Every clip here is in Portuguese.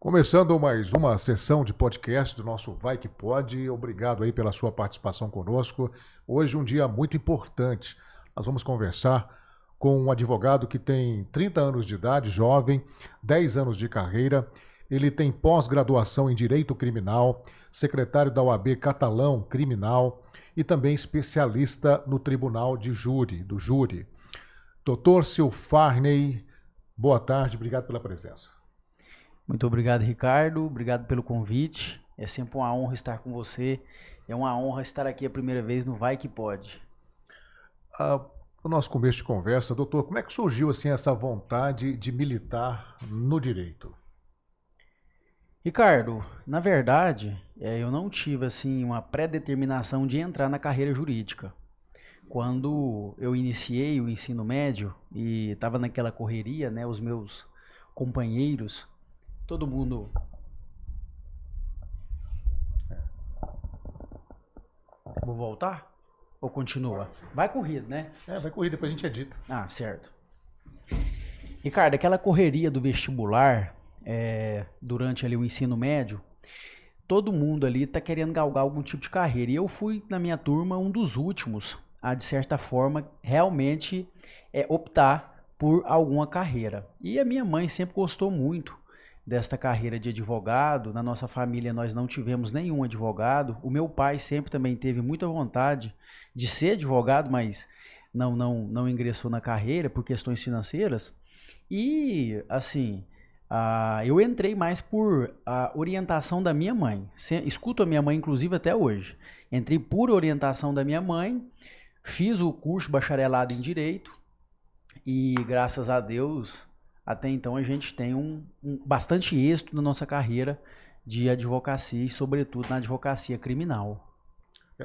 Começando mais uma sessão de podcast do nosso Vai Que Pode. Obrigado aí pela sua participação conosco. Hoje um dia muito importante. Nós vamos conversar com um advogado que tem 30 anos de idade, jovem, 10 anos de carreira. Ele tem pós-graduação em Direito Criminal, secretário da OAB Catalão Criminal e também especialista no Tribunal de Júri, do Júri. Dr. Silfarney, boa tarde, obrigado pela presença. Muito obrigado, Ricardo. Obrigado pelo convite. É sempre uma honra estar com você. É uma honra estar aqui a primeira vez no Vai Que Pode. No nosso começo de conversa, doutor, como é que surgiu assim essa vontade de militar no direito? Ricardo, na verdade, eu não tive assim uma pré-determinação de entrar na carreira jurídica. Quando eu iniciei o ensino médio e estava naquela correria, né, os meus companheiros, todo mundo... Vou voltar? Ou continua? Vai corrido, né? Vai corrido, depois a gente edita. Ah, certo. Ricardo, aquela correria do vestibular, durante ali o ensino médio, todo mundo ali tá querendo galgar algum tipo de carreira. E eu fui, na minha turma, um dos últimos a, de certa forma, realmente optar por alguma carreira. E a minha mãe sempre gostou muito desta carreira de advogado. Na nossa família nós não tivemos nenhum advogado. O meu pai sempre também teve muita vontade de ser advogado, mas não ingressou na carreira por questões financeiras. E assim, eu entrei mais por orientação da minha mãe. Escuto a minha mãe inclusive até hoje. Entrei por orientação da minha mãe, fiz o curso bacharelado em Direito e graças a Deus... Até então a gente tem bastante êxito na nossa carreira de advocacia e sobretudo na advocacia criminal.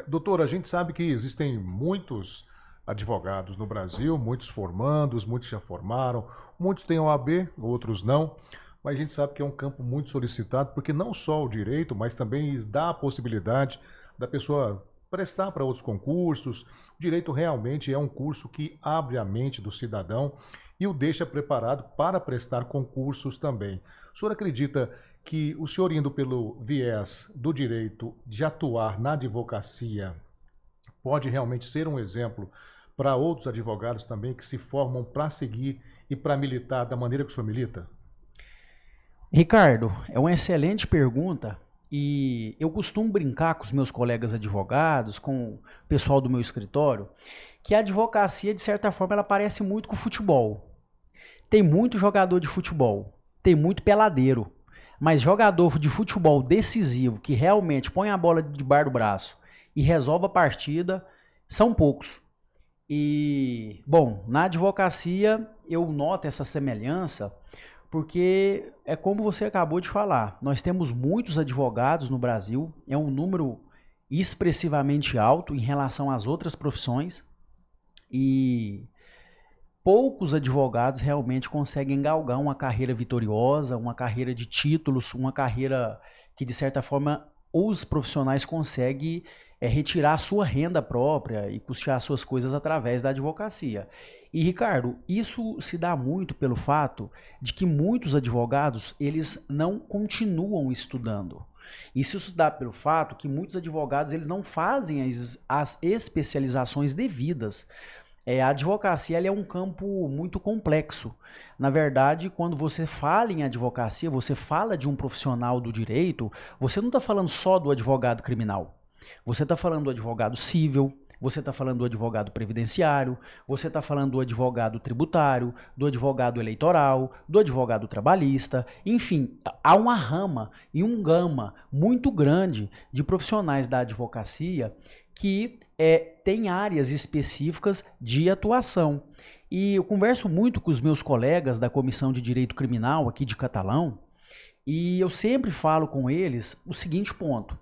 Doutor, a gente sabe que existem muitos advogados no Brasil, muitos formandos, muitos já formaram, muitos têm OAB, outros não, mas a gente sabe que é um campo muito solicitado porque não só o direito, mas também dá a possibilidade da pessoa prestar para outros concursos. O direito realmente é um curso que abre a mente do cidadão e o deixa preparado para prestar concursos também. O senhor acredita que o senhor indo pelo viés do direito de atuar na advocacia pode realmente ser um exemplo para outros advogados também que se formam para seguir e para militar da maneira que o senhor milita? Ricardo, é uma excelente pergunta e eu costumo brincar com os meus colegas advogados, com o pessoal do meu escritório, que a advocacia, de certa forma, ela parece muito com o futebol. Tem muito jogador de futebol, tem muito peladeiro, mas jogador de futebol decisivo, que realmente põe a bola debaixo do braço e resolve a partida, são poucos. E, bom, na advocacia eu noto essa semelhança, porque é como você acabou de falar, nós temos muitos advogados no Brasil, é um número expressivamente alto em relação às outras profissões, e poucos advogados realmente conseguem galgar uma carreira vitoriosa, uma carreira de títulos, uma carreira que, de certa forma, os profissionais conseguem retirar a sua renda própria e custear suas coisas através da advocacia. E, Ricardo, isso se dá muito pelo fato de que muitos advogados, eles não continuam estudando. Isso se dá pelo fato que muitos advogados, eles não fazem as especializações devidas. A advocacia ela é um campo muito complexo. Na verdade, quando você fala em advocacia, você fala de um profissional do direito, você não está falando só do advogado criminal. Você está falando do advogado civil, você está falando do advogado previdenciário, você está falando do advogado tributário, do advogado eleitoral, do advogado trabalhista. Enfim, há uma rama e um gama muito grande de profissionais da advocacia que tem áreas específicas de atuação. E eu converso muito com os meus colegas da Comissão de Direito Criminal aqui de Catalão, e eu sempre falo com eles o seguinte ponto: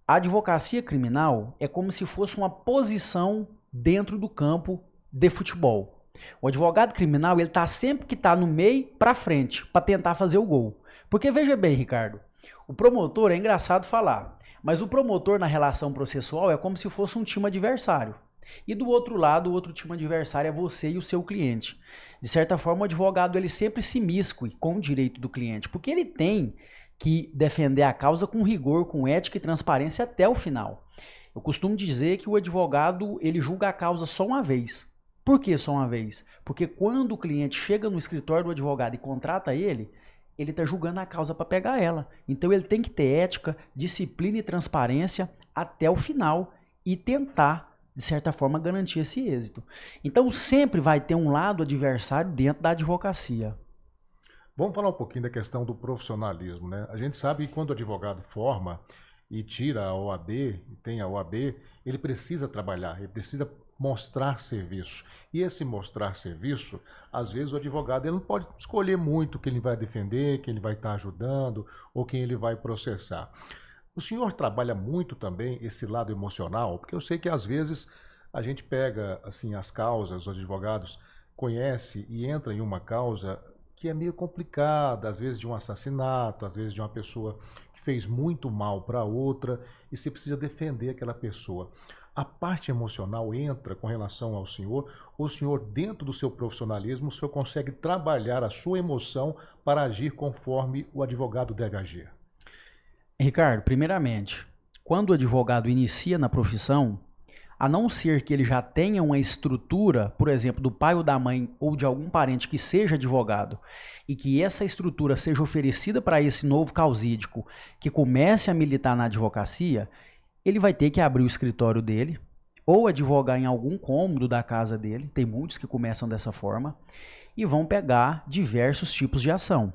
a advocacia criminal é como se fosse uma posição dentro do campo de futebol. O advogado criminal, ele tá sempre que tá no meio para frente, para tentar fazer o gol. Porque veja bem, Ricardo, o promotor, é engraçado falar, mas o promotor na relação processual é como se fosse um time adversário. E do outro lado, o outro time adversário é você e o seu cliente. De certa forma, o advogado ele sempre se imiscui com o direito do cliente, porque ele tem que defender a causa com rigor, com ética e transparência até o final. Eu costumo dizer que o advogado ele julga a causa só uma vez. Por que só uma vez? Porque quando o cliente chega no escritório do advogado e contrata ele está julgando a causa para pegar ela. Então ele tem que ter ética, disciplina e transparência até o final e tentar, de certa forma, garantir esse êxito. Então sempre vai ter um lado adversário dentro da advocacia. Vamos falar um pouquinho da questão do profissionalismo, né? A gente sabe que quando o advogado forma e tira a OAB, e tem a OAB, ele precisa trabalhar, ele precisa mostrar serviço. E esse mostrar serviço, às vezes o advogado ele não pode escolher muito quem ele vai defender, quem ele vai estar ajudando ou quem ele vai processar. O senhor trabalha muito também esse lado emocional, porque eu sei que às vezes a gente pega assim as causas, os advogados conhece e entra em uma causa que é meio complicada, às vezes de um assassinato, às vezes de uma pessoa que fez muito mal para outra e você precisa defender aquela pessoa. A parte emocional entra com relação ao senhor, ou o senhor, dentro do seu profissionalismo, o senhor consegue trabalhar a sua emoção para agir conforme o advogado deve agir? Ricardo, primeiramente, quando o advogado inicia na profissão, a não ser que ele já tenha uma estrutura, por exemplo, do pai ou da mãe ou de algum parente que seja advogado, e que essa estrutura seja oferecida para esse novo causídico que comece a militar na advocacia, ele vai ter que abrir o escritório dele ou advogar em algum cômodo da casa dele, tem muitos que começam dessa forma, e vão pegar diversos tipos de ação.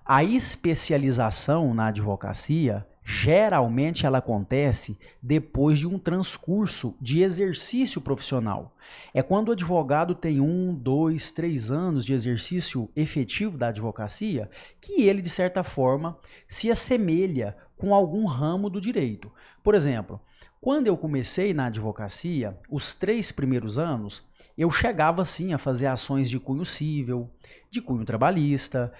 A especialização na advocacia, geralmente ela acontece depois de um transcurso de exercício profissional. É quando o advogado tem 1, 2, 3 anos de exercício efetivo da advocacia que ele, de certa forma, se assemelha com algum ramo do direito. Por exemplo, quando eu comecei na advocacia, os 3 primeiros anos, eu chegava sim a fazer ações de cunho cível, de cunho trabalhista,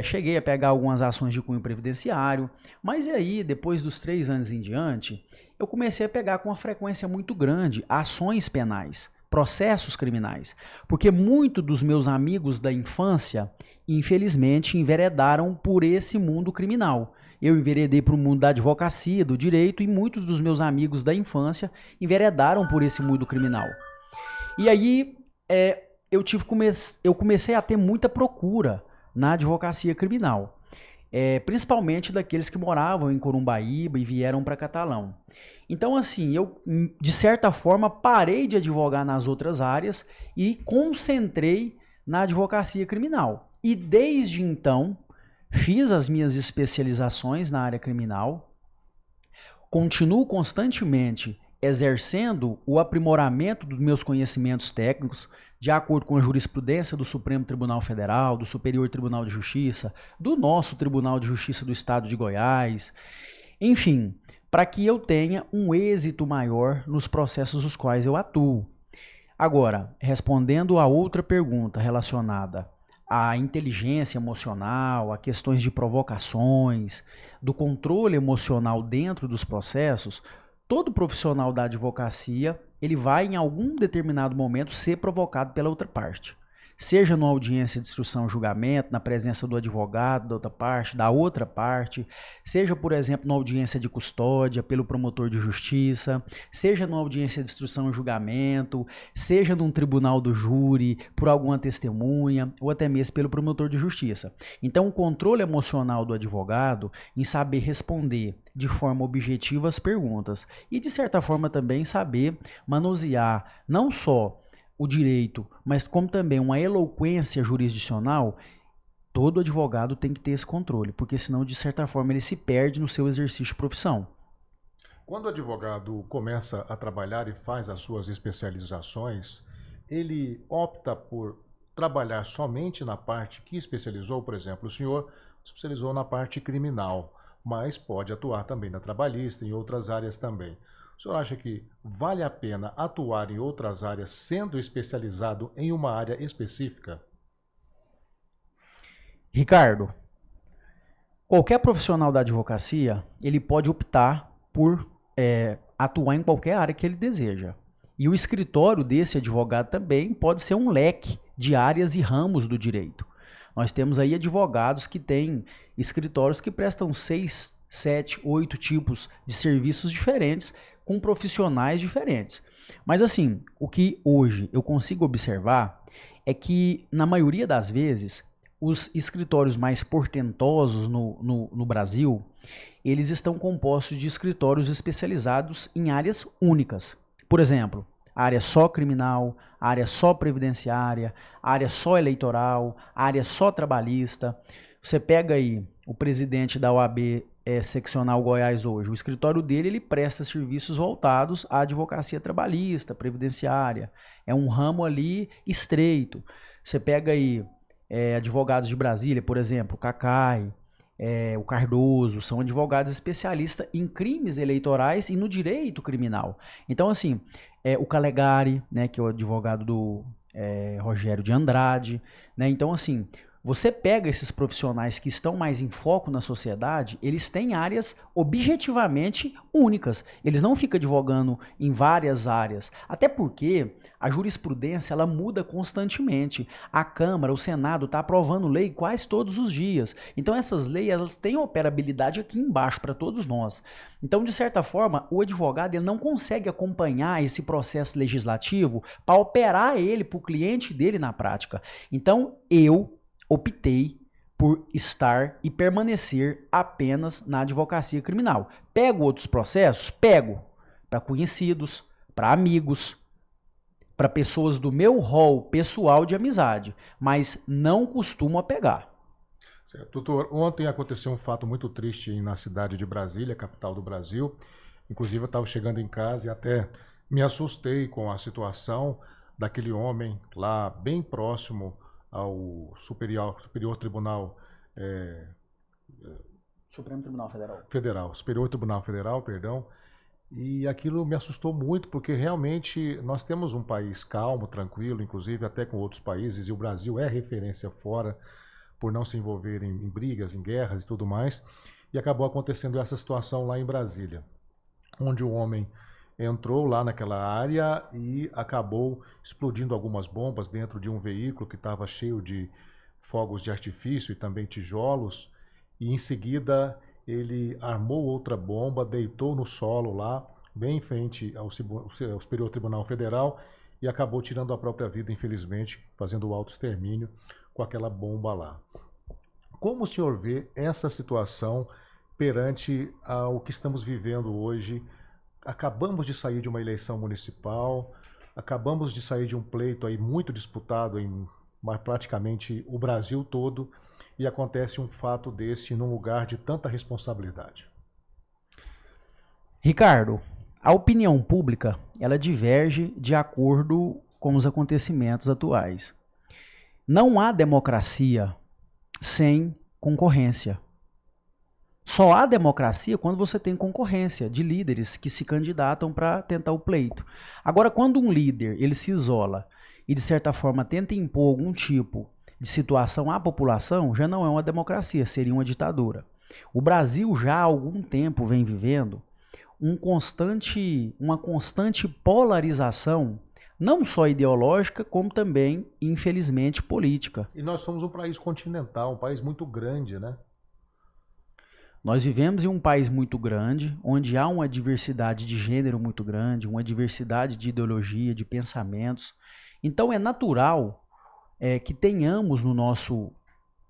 cheguei a pegar algumas ações de cunho previdenciário, mas e aí, depois dos 3 anos em diante, eu comecei a pegar com uma frequência muito grande ações penais, processos criminais, porque muitos dos meus amigos da infância, infelizmente, enveredaram por esse mundo criminal. Eu enveredei para o mundo da advocacia, do direito, e muitos dos meus amigos da infância enveredaram por esse mundo criminal. E aí, eu comecei a ter muita procura na advocacia criminal, principalmente daqueles que moravam em Corumbaíba e vieram para Catalão. Então, assim, eu, de certa forma, parei de advogar nas outras áreas e concentrei na advocacia criminal. E desde então, fiz as minhas especializações na área criminal, continuo constantemente exercendo o aprimoramento dos meus conhecimentos técnicos, de acordo com a jurisprudência do Supremo Tribunal Federal, do Superior Tribunal de Justiça, do nosso Tribunal de Justiça do Estado de Goiás, enfim, para que eu tenha um êxito maior nos processos dos quais eu atuo. Agora, respondendo a outra pergunta relacionada à inteligência emocional, a questões de provocações, do controle emocional dentro dos processos, todo profissional da advocacia, ele vai em algum determinado momento ser provocado pela outra parte. Seja numa audiência de instrução e julgamento, na presença do advogado da outra parte, seja, por exemplo, na audiência de custódia pelo promotor de justiça, seja numa audiência de instrução e julgamento, seja num tribunal do júri, por alguma testemunha, ou até mesmo pelo promotor de justiça. Então, o controle emocional do advogado em saber responder de forma objetiva as perguntas e, de certa forma, também saber manusear não só o direito, mas como também uma eloquência jurisdicional, todo advogado tem que ter esse controle, porque senão, de certa forma, ele se perde no seu exercício de profissão. Quando o advogado começa a trabalhar e faz as suas especializações, ele opta por trabalhar somente na parte que especializou, por exemplo, o senhor especializou na parte criminal, mas pode atuar também na trabalhista, em outras áreas também. O senhor acha que vale a pena atuar em outras áreas sendo especializado em uma área específica? Ricardo, qualquer profissional da advocacia, ele pode optar por atuar em qualquer área que ele deseja. E o escritório desse advogado também pode ser um leque de áreas e ramos do direito. Nós temos aí advogados que têm escritórios que prestam 6, 7, 8 tipos de serviços diferentes com profissionais diferentes. Mas assim, o que hoje eu consigo observar é que, na maioria das vezes, os escritórios mais portentosos no Brasil, eles estão compostos de escritórios especializados em áreas únicas. Por exemplo, área só criminal, área só previdenciária, área só eleitoral, área só trabalhista. Você pega aí o presidente da OAB seccional Goiás hoje, o escritório dele ele presta serviços voltados à advocacia trabalhista, previdenciária. É um ramo ali estreito. Você pega aí advogados de Brasília, por exemplo, o Cacai, o Cardoso, são advogados especialistas em crimes eleitorais e no direito criminal. Então, assim, o Calegari, né, que é o advogado do Rogério de Andrade, né? Então, assim, você pega esses profissionais que estão mais em foco na sociedade, eles têm áreas objetivamente únicas. Eles não ficam advogando em várias áreas. Até porque a jurisprudência ela muda constantemente. A Câmara, o Senado está aprovando lei quase todos os dias. Então essas leis elas têm operabilidade aqui embaixo para todos nós. Então, de certa forma, o advogado ele não consegue acompanhar esse processo legislativo para operar ele para o cliente dele na prática. Então, eu optei por estar e permanecer apenas na advocacia criminal. Pego outros processos? Pego. Para conhecidos, para amigos, para pessoas do meu rol pessoal de amizade, mas não costumo pegar. Certo. Doutor, ontem aconteceu um fato muito triste na cidade de Brasília, capital do Brasil. Inclusive eu estava chegando em casa e até me assustei com a situação daquele homem lá bem próximo ao Superior Tribunal Supremo Tribunal Superior Tribunal Federal, perdão. E aquilo me assustou muito, porque realmente nós temos um país calmo, tranquilo, inclusive até com outros países, e o Brasil é referência fora por não se envolver em brigas, em guerras e tudo mais. E acabou acontecendo essa situação lá em Brasília, onde o homem entrou lá naquela área e acabou explodindo algumas bombas dentro de um veículo que estava cheio de fogos de artifício e também tijolos. E em seguida ele armou outra bomba, deitou no solo lá, bem em frente ao Superior Tribunal Federal e acabou tirando a própria vida, infelizmente, fazendo o autoextermínio com aquela bomba lá. Como o senhor vê essa situação perante ao que estamos vivendo hoje? Acabamos de sair de uma eleição municipal, acabamos de sair de um pleito aí muito disputado em praticamente o Brasil todo, e acontece um fato desse num lugar de tanta responsabilidade. Ricardo, a opinião pública ela diverge de acordo com os acontecimentos atuais. Não há democracia sem concorrência. Só há democracia quando você tem concorrência de líderes que se candidatam para tentar o pleito. Agora, quando um líder ele se isola e, de certa forma, tenta impor algum tipo de situação à população, já não é uma democracia, seria uma ditadura. O Brasil já há algum tempo vem vivendo uma constante polarização, não só ideológica, como também, infelizmente, política. E nós somos um país continental, um país muito grande, né? Nós vivemos em um país muito grande, onde há uma diversidade de gênero muito grande, uma diversidade de ideologia, de pensamentos. Então é natural que tenhamos no nosso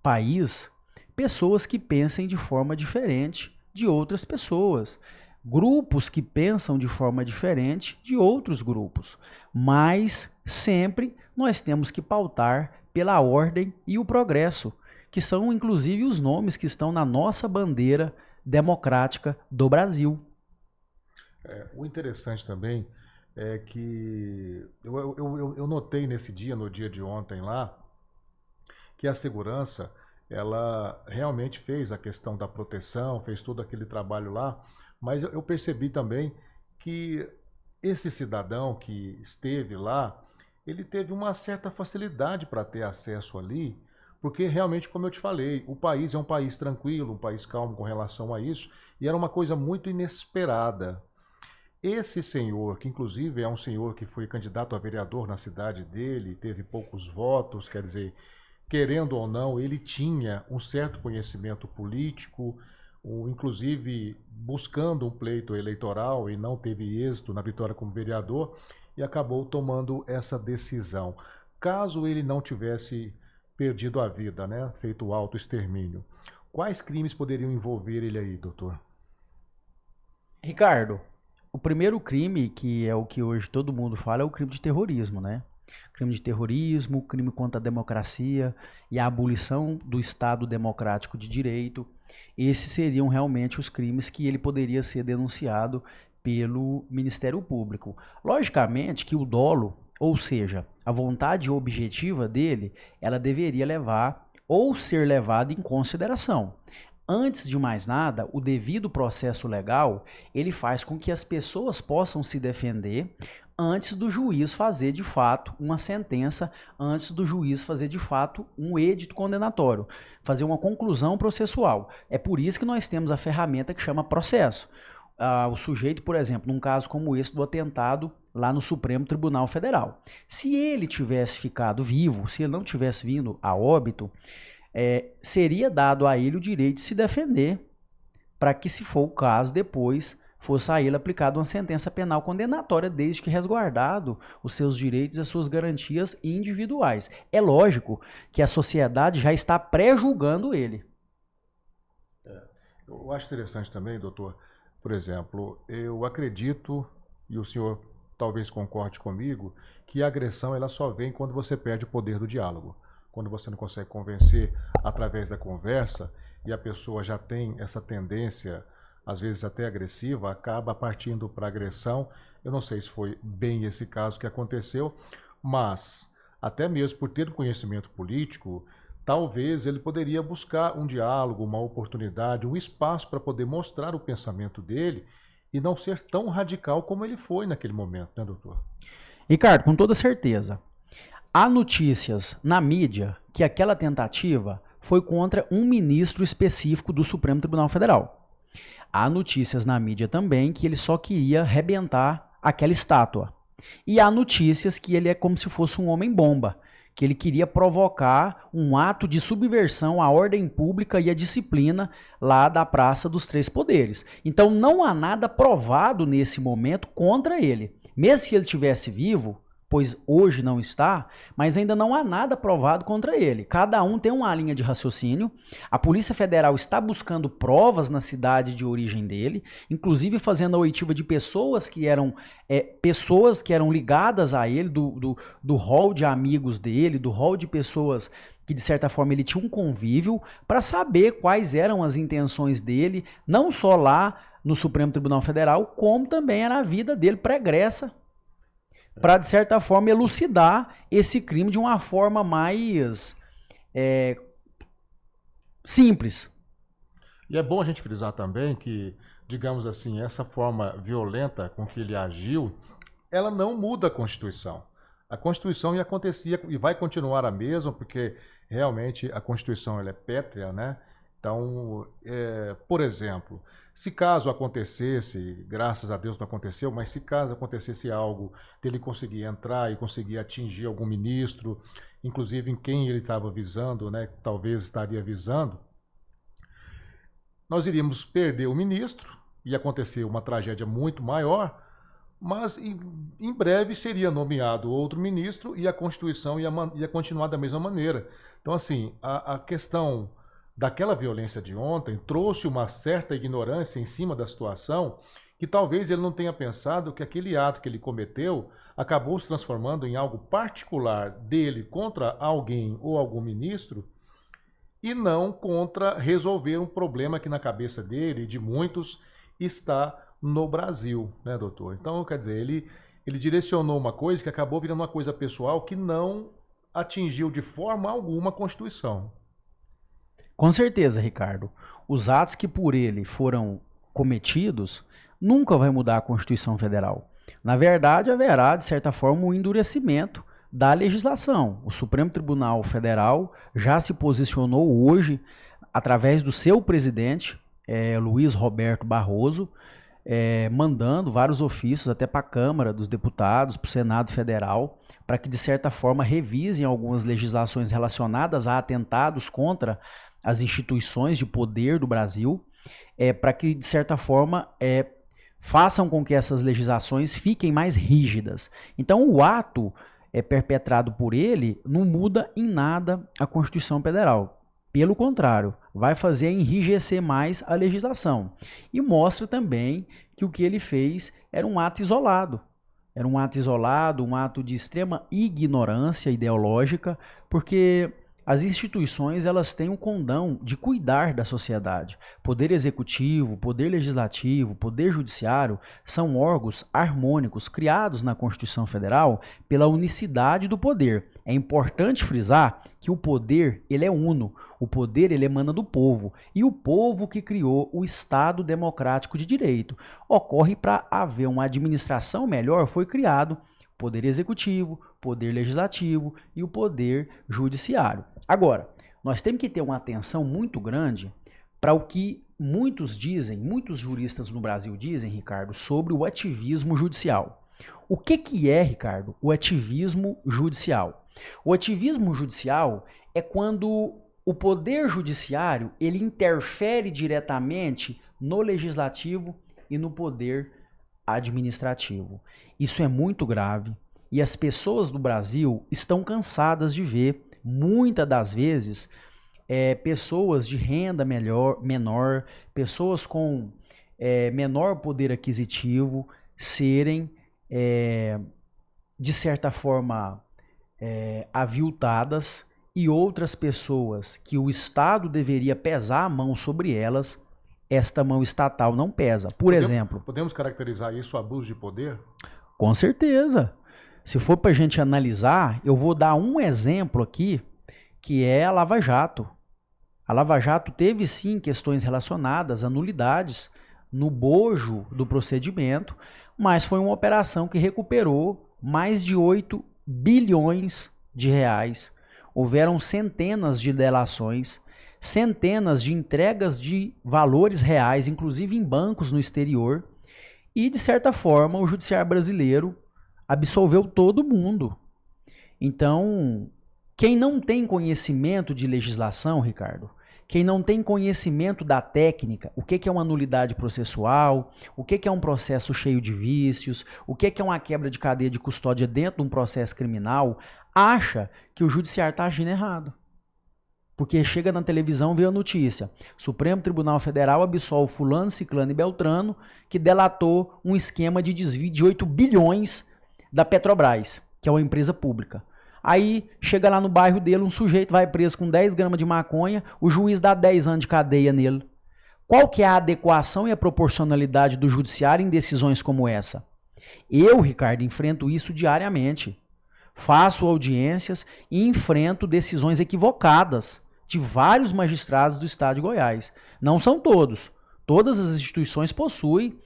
país pessoas que pensem de forma diferente de outras pessoas, grupos que pensam de forma diferente de outros grupos, mas sempre nós temos que pautar pela ordem e o progresso, que são inclusive os nomes que estão na nossa bandeira democrática do Brasil. O interessante também é que eu notei no dia de ontem lá, que a segurança, ela realmente fez a questão da proteção, fez todo aquele trabalho lá, mas eu percebi também que esse cidadão que esteve lá, ele teve uma certa facilidade para ter acesso ali, porque realmente, como eu te falei, o país é um país tranquilo, um país calmo com relação a isso, e era uma coisa muito inesperada. Esse senhor, que inclusive é um senhor que foi candidato a vereador na cidade dele, teve poucos votos, quer dizer, querendo ou não, ele tinha um certo conhecimento político, inclusive buscando um pleito eleitoral e não teve êxito na vitória como vereador e acabou tomando essa decisão. Caso ele não tivesse perdido a vida, né, feito o autoextermínio, quais crimes poderiam envolver ele aí, doutor? Ricardo, o primeiro crime, que é o que hoje todo mundo fala, é o crime de terrorismo, né? Crime de terrorismo, crime contra a democracia e a abolição do Estado democrático de direito. Esses seriam realmente os crimes que ele poderia ser denunciado pelo Ministério Público. Logicamente que o dolo, ou seja, a vontade objetiva dele, ela deveria levar ou ser levada em consideração. Antes de mais nada, o devido processo legal, ele faz com que as pessoas possam se defender antes do juiz fazer de fato uma sentença, antes do juiz fazer de fato um edito condenatório, fazer uma conclusão processual. É por isso que nós temos a ferramenta que chama processo. O sujeito, por exemplo, num caso como esse do atentado lá no Supremo Tribunal Federal, se ele tivesse ficado vivo, se ele não tivesse vindo a óbito, seria dado a ele o direito de se defender, para que, se for o caso, depois fosse a ele aplicada uma sentença penal condenatória, desde que resguardado os seus direitos e as suas garantias individuais. É lógico que a sociedade já está pré-julgando ele. Eu acho interessante também, doutor, por exemplo, eu acredito, e o senhor talvez concorde comigo, que a agressão ela só vem quando você perde o poder do diálogo. Quando você não consegue convencer através da conversa e a pessoa já tem essa tendência, às vezes até agressiva, acaba partindo para agressão. Eu não sei se foi bem esse caso que aconteceu, mas até mesmo por ter conhecimento político, talvez ele poderia buscar um diálogo, uma oportunidade, um espaço para poder mostrar o pensamento dele e não ser tão radical como ele foi naquele momento, né, doutor? Ricardo, com toda certeza. Há notícias na mídia que aquela tentativa foi contra um ministro específico do Supremo Tribunal Federal. Há notícias na mídia também que ele só queria arrebentar aquela estátua. E há notícias que ele é como se fosse um homem-bomba, que ele queria provocar um ato de subversão à ordem pública e à disciplina lá da Praça dos Três Poderes. Então não há nada provado nesse momento contra ele. Mesmo se ele estivesse vivo, pois hoje não está, mas ainda não há nada provado contra ele. Cada um tem uma linha de raciocínio. A Polícia Federal está buscando provas na cidade de origem dele, inclusive fazendo a oitiva de pessoas que eram ligadas a ele, do hall de amigos dele, do hall de pessoas que de certa forma ele tinha um convívio, para saber quais eram as intenções dele, não só lá no Supremo Tribunal Federal, como também na vida dele pregressa, para, de certa forma, elucidar esse crime de uma forma mais simples. E é bom a gente frisar também que, digamos assim, essa forma violenta com que ele agiu, ela não muda a Constituição. A Constituição ia acontecer e vai continuar a mesma, porque realmente a Constituição ela é pétrea, né? Então, por exemplo, se caso acontecesse, graças a Deus não aconteceu, mas se caso acontecesse algo dele conseguir entrar e conseguir atingir algum ministro, inclusive em quem ele estava visando, né, talvez estaria visando, nós iríamos perder o ministro, ia acontecer uma tragédia muito maior, mas em breve seria nomeado outro ministro e a Constituição ia continuar da mesma maneira. Então, assim, a questão daquela violência de ontem trouxe uma certa ignorância em cima da situação que talvez ele não tenha pensado que aquele ato que ele cometeu acabou se transformando em algo particular dele contra alguém ou algum ministro e não contra resolver um problema que na cabeça dele e de muitos está no Brasil, né, doutor? Então, quer dizer, ele direcionou uma coisa que acabou virando uma coisa pessoal que não atingiu de forma alguma a Constituição. Com certeza, Ricardo. Os atos que por ele foram cometidos nunca vai mudar a Constituição Federal. Na verdade, haverá, de certa forma, um endurecimento da legislação. O Supremo Tribunal Federal já se posicionou hoje, através do seu presidente, Luiz Roberto Barroso, mandando vários ofícios até para a Câmara dos Deputados, para o Senado Federal, para que, de certa forma, revisem algumas legislações relacionadas a atentados contra as instituições de poder do Brasil, para que, de certa forma, façam com que essas legislações fiquem mais rígidas. Então, o ato perpetrado por ele não muda em nada a Constituição Federal. Pelo contrário, vai fazer enrijecer mais a legislação. E mostra também que o que ele fez era um ato isolado. Era um ato isolado, um ato de extrema ignorância ideológica, porque as instituições elas têm o condão de cuidar da sociedade. Poder executivo, poder legislativo, poder judiciário são órgãos harmônicos criados na Constituição Federal pela unicidade do poder. É importante frisar que o poder ele é uno, o poder ele emana do povo e o povo que criou o Estado Democrático de Direito. Ocorre para haver uma administração melhor, foi criado Poder Executivo, Poder Legislativo e o Poder Judiciário. Agora, nós temos que ter uma atenção muito grande para o que muitos dizem, muitos juristas no Brasil dizem, Ricardo, sobre o ativismo judicial. O que é, Ricardo, o ativismo judicial? O ativismo judicial é quando o Poder Judiciário ele interfere diretamente no Legislativo e no Poder Administrativo. Isso é muito grave e as pessoas do Brasil estão cansadas de ver, muitas das vezes, pessoas de renda menor, pessoas com menor poder aquisitivo serem, de certa forma, aviltadas e outras pessoas que o Estado deveria pesar a mão sobre elas, esta mão estatal não pesa. Por exemplo... Podemos caracterizar isso abuso de poder? Com certeza. Se for para a gente analisar, eu vou dar um exemplo aqui, que é a Lava Jato. A Lava Jato teve sim questões relacionadas a nulidades no bojo do procedimento, mas foi uma operação que recuperou mais de 8 bilhões de reais. Houveram centenas de delações, centenas de entregas de valores reais, inclusive em bancos no exterior, e de certa forma o judiciário brasileiro absolveu todo mundo. Então, quem não tem conhecimento de legislação, Ricardo, quem não tem conhecimento da técnica, o que é uma nulidade processual, o que é um processo cheio de vícios, o que é uma quebra de cadeia de custódia dentro de um processo criminal, acha que o judiciário está agindo errado. Porque chega na televisão e vê a notícia. Supremo Tribunal Federal absolve fulano, ciclano e beltrano que delatou um esquema de desvio de 8 bilhões da Petrobras, que é uma empresa pública. Aí chega lá no bairro dele, um sujeito vai preso com 10 gramas de maconha, o juiz dá 10 anos de cadeia nele. Qual que é a adequação e a proporcionalidade do judiciário em decisões como essa? Eu, Ricardo, enfrento isso diariamente. Faço audiências e enfrento decisões equivocadas de vários magistrados do estado de Goiás. Não são todos. Todas as instituições possuem,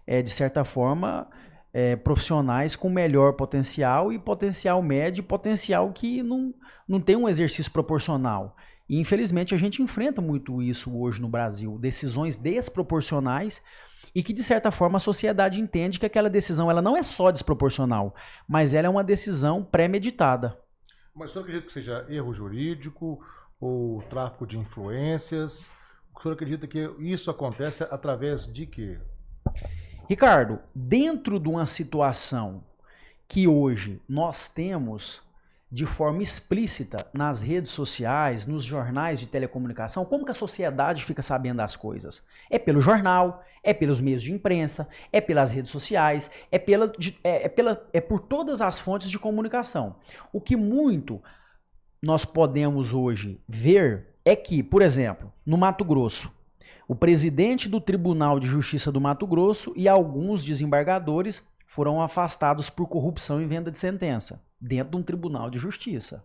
de certa forma, profissionais com melhor potencial e potencial médio, potencial que não tem um exercício proporcional. E, infelizmente, a gente enfrenta muito isso hoje no Brasil. Decisões desproporcionais e que, de certa forma, a sociedade entende que aquela decisão ela não é só desproporcional, mas ela é uma decisão pré-meditada. Mas o senhor acredita que seja erro jurídico ou tráfico de influências? O senhor acredita que isso acontece através de quê? Ricardo, dentro de uma situação que hoje nós temos de forma explícita nas redes sociais, nos jornais de telecomunicação, como que a sociedade fica sabendo das coisas? É pelo jornal, é pelos meios de imprensa, é pelas redes sociais, é por todas as fontes de comunicação. O que muito nós podemos hoje ver é que, por exemplo, no Mato Grosso, o presidente do Tribunal de Justiça do Mato Grosso e alguns desembargadores foram afastados por corrupção e venda de sentença, dentro de um Tribunal de Justiça.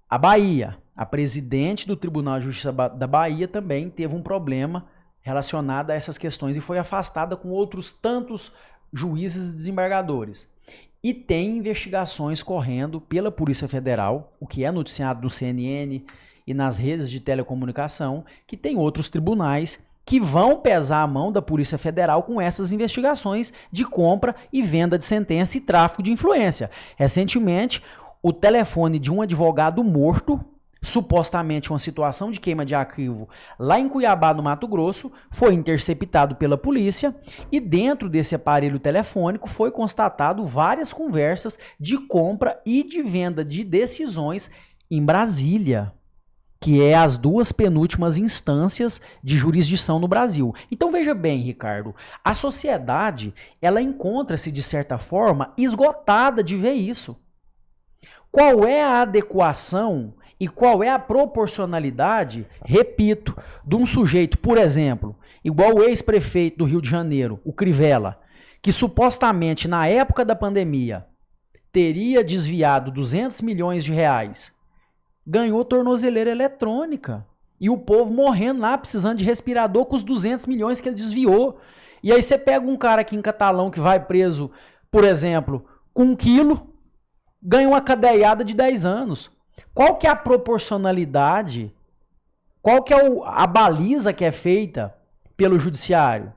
A Bahia, a presidente do Tribunal de Justiça da Bahia também teve um problema relacionado a essas questões e foi afastada com outros tantos juízes e desembargadores. E tem investigações correndo pela Polícia Federal, o que é noticiado no CNN e nas redes de telecomunicação, que tem outros tribunais que vão pesar a mão da Polícia Federal com essas investigações de compra e venda de sentença e tráfico de influência. Recentemente, o telefone de um advogado morto, supostamente uma situação de queima de arquivo lá em Cuiabá, no Mato Grosso, foi interceptado pela polícia e dentro desse aparelho telefônico foi constatado várias conversas de compra e de venda de decisões em Brasília, que é as duas penúltimas instâncias de jurisdição no Brasil. Então veja bem, Ricardo, a sociedade, ela encontra-se de certa forma esgotada de ver isso. Qual é a adequação e qual é a proporcionalidade, repito, de um sujeito, por exemplo, igual o ex-prefeito do Rio de Janeiro, o Crivella, que supostamente na época da pandemia teria desviado 200 milhões de reais, ganhou tornozeleira eletrônica e o povo morrendo lá precisando de respirador com os 200 milhões que ele desviou. E aí você pega um cara aqui em Catalão que vai preso, por exemplo, com 1 quilo, ganha uma cadeiada de 10 anos. Qual que é a proporcionalidade? Qual que é a baliza que é feita pelo judiciário?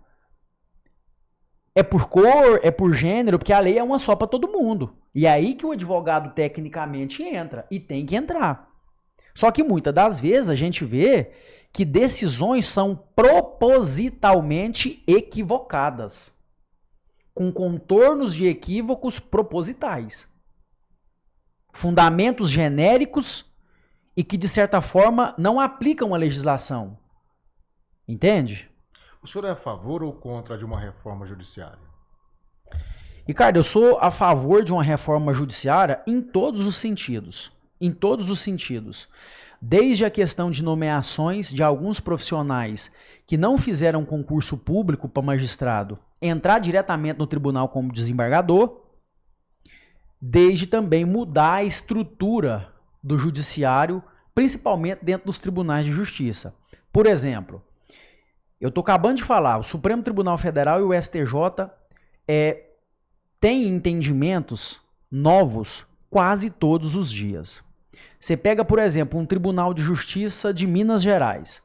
É por cor, é por gênero, porque a lei é uma só para todo mundo. E é aí que o advogado tecnicamente entra, e tem que entrar. Só que muitas das vezes a gente vê que decisões são propositalmente equivocadas, com contornos de equívocos propositais. Fundamentos genéricos e que, de certa forma, não aplicam a legislação. Entende? O senhor é a favor ou contra de uma reforma judiciária? Ricardo, eu sou a favor de uma reforma judiciária em todos os sentidos. Em todos os sentidos. Desde a questão de nomeações de alguns profissionais que não fizeram concurso público para magistrado entrar diretamente no tribunal como desembargador, desde também mudar a estrutura do judiciário, principalmente dentro dos tribunais de justiça. Por exemplo, eu estou acabando de falar, o Supremo Tribunal Federal e o STJ têm entendimentos novos quase todos os dias. Você pega, por exemplo, um Tribunal de Justiça de Minas Gerais.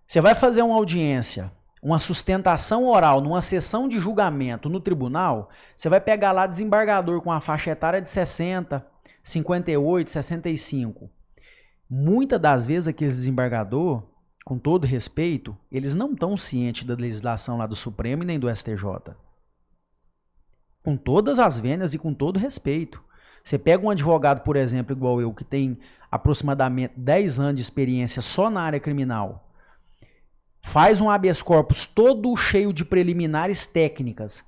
Você vai fazer uma audiência, uma sustentação oral numa sessão de julgamento no tribunal, você vai pegar lá desembargador com a faixa etária de 60, 58, 65. Muitas das vezes aqueles desembargador, com todo respeito, eles não estão cientes da legislação lá do Supremo e nem do STJ. Com todas as vênias e com todo respeito. Você pega um advogado, por exemplo, igual eu, que tem aproximadamente 10 anos de experiência só na área criminal, faz um habeas corpus todo cheio de preliminares técnicas